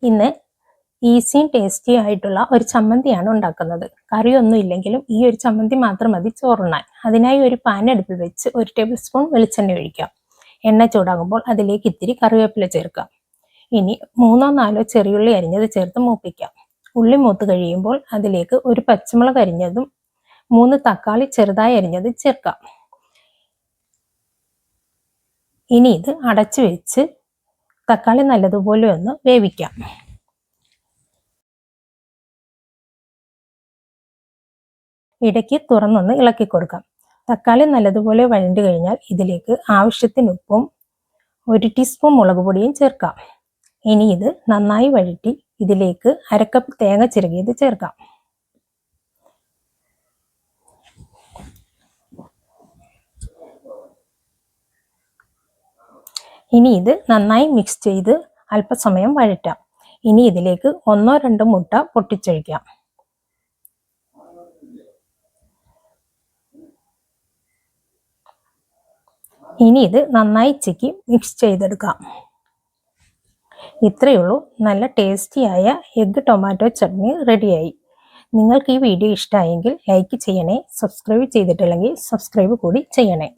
ഇന്ന് ഈസിയും ടേസ്റ്റി ആയിട്ടുള്ള ഒരു ചമ്മന്തിയാണ് ഉണ്ടാക്കുന്നത്. കറിയൊന്നും ഇല്ലെങ്കിലും ഈ ഒരു ചമ്മന്തി മാത്രം മതി ചോറുണ്ണാൻ. അതിനായി ഒരു പാൻ അടുപ്പിൽ വെച്ച് 1 ടേബിൾ സ്പൂൺ വെളിച്ചെണ്ണ ഒഴിക്കാം. എണ്ണ ചൂടാകുമ്പോൾ അതിലേക്ക് ഇത്തിരി കറിവേപ്പില ചേർക്കാം. ഇനി 3-4 ചെറിയുള്ളി അരിഞ്ഞത് ചേർത്ത് മൂപ്പിക്കാം. ഉള്ളി മൂത്ത് കഴിയുമ്പോൾ അതിലേക്ക് ഒരു പച്ചമുളക് അരിഞ്ഞതും 3 തക്കാളി ചെറുതായി അരിഞ്ഞത് ചേർക്കാം. ഇനി ഇത് അടച്ചു വെച്ച് തക്കാളി നല്ലതുപോലെ ഒന്ന് വേവിക്കാം. ഇടയ്ക്ക് തുറന്നൊന്ന് ഇളക്കി കൊടുക്കാം. തക്കാളി നല്ലതുപോലെ വഴണ്ടു കഴിഞ്ഞാൽ ഇതിലേക്ക് ആവശ്യത്തിന് ഉപ്പും 1 ടീസ്പൂൺ മുളക് പൊടിയും ചേർക്കാം. ഇനി ഇത് നന്നായി വഴറ്റി ഇതിലേക്ക് 1/2 കപ്പ് തേങ്ങ ചിരകിയത് ചേർക്കാം. ഇനി ഇത് നന്നായി മിക്സ് ചെയ്ത് അല്പസമയം വഴറ്റാം. ഇനി ഇതിലേക്ക് 1-2 മുട്ട പൊട്ടിച്ചൊഴിക്കാം. ഇനി ഇത് നന്നായി ചിക്കി മിക്സ് ചെയ്തെടുക്കാം. ഇത്രയേ ഉള്ളൂ, നല്ല ടേസ്റ്റിയായ എഗ്ഗ് ടൊമാറ്റോ ചട്നി റെഡിയായി. നിങ്ങൾക്ക് ഈ വീഡിയോ ഇഷ്ടമായെങ്കിൽ ലൈക്ക് ചെയ്യണേ. സബ്സ്ക്രൈബ് ചെയ്തിട്ടില്ലെങ്കിൽ സബ്സ്ക്രൈബ് കൂടി ചെയ്യണേ.